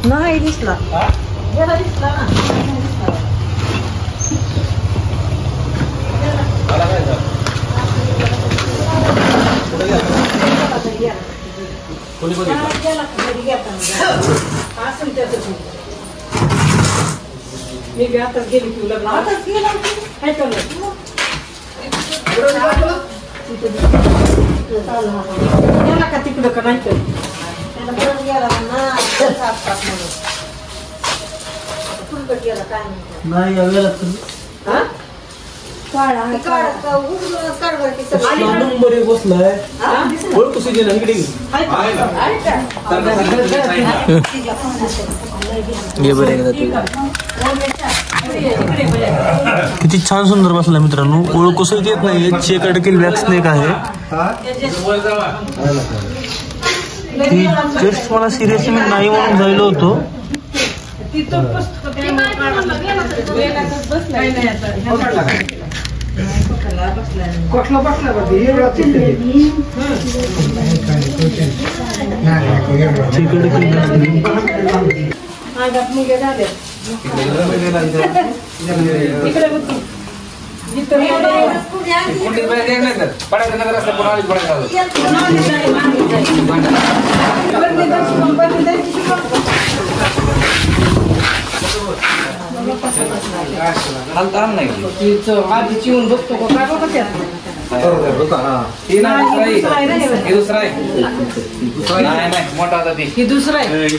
नाही दिसला गेला दिसला ना कोणी कोणी मी बी आताच गेली की लग्न आताच गेला काय करणार गेला का तिकडं का नाही गेला ना गेला काय नाही यावेळेला नंबर एक बसलाय ओळखू सुजे ना इकडे किती छान सुंदर बसला मित्रांनो. ओळखू सहित येत नाही. चेक देखील वॅक्स स्नेक आहे. जस्ट मला सिरियसली मी नाही म्हणून जायलो होतो. कोठला बसला आधीची येऊन बघतो काय बघा दुसरा आहे मोठा होता ती दुसरा आहे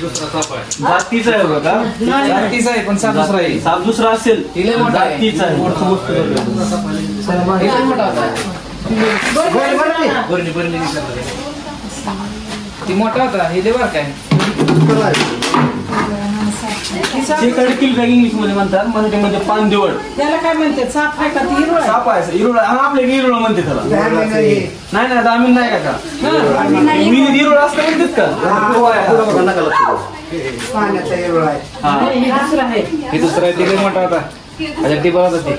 जातीचा आहे बघा. जातीचा आहे पण साप दुसरा आहे. साप दुसरा असेल जातीचा आहे. ती मोठा होता हे लेबर काय इंग्लिश मध्ये म्हणतात मराठीमध्ये पानदेवळ. त्याला काय म्हणते साप आहे का ती हिरवळ साप आहे इरुळ आपल्या इरुळ म्हणते त्याला. नाही नाही आम्ही नाही का मी इरुळ असतं म्हणतात का पाण्याचा हिरवळ आहे दुसरा आहे हे दुसरा आहे तिथे मोठा होता ती बघत होती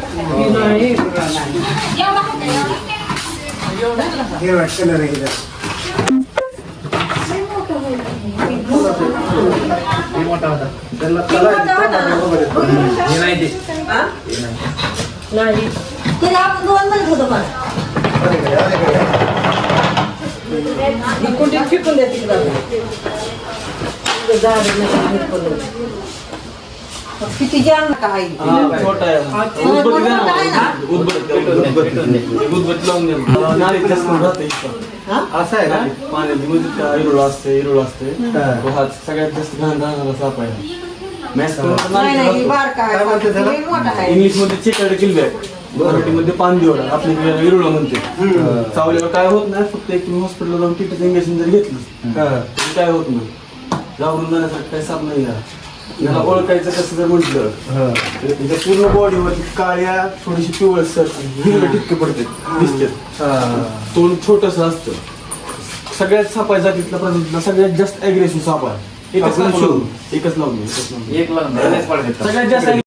मोठा होता नाही तरी आपण दोन म्हणत होतो पण कुठे फिकून द्या तिकडं किती जाण का आहे छोटा आहे उदबत्ती लावून नारीत जास्त राहते असं आहे ना पाण्यात इरुळ असते सगळ्यात जास्त घाण राहणारा साप आहे. इंग्लिश मध्ये चेकर्ड किलबॅक मराठीमध्ये पानदेवळ आपल्या इरुळ म्हणते. चावल्यावर काय होत नाही फक्त एक तुम्ही हॉस्पिटलला जाऊन टिटीचं इंजेक्शन जर घेतलं काय होत नाही. जाऊन जाण्यासाठी काही साप नाही याला ओळखायचं कसं जर म्हटलं त्याच्या पूर्ण बॉडीवरती काळ्या थोडीशी पिवळसर टिपके पडते दिसते. तोंड छोटस असतं. सगळ्यात साप आहे जातीतला प्रजातीतला सगळ्यात जास्त अग्रेसिव्ह साप आहे. एकच लावून एक लावून सगळ्यात जास्त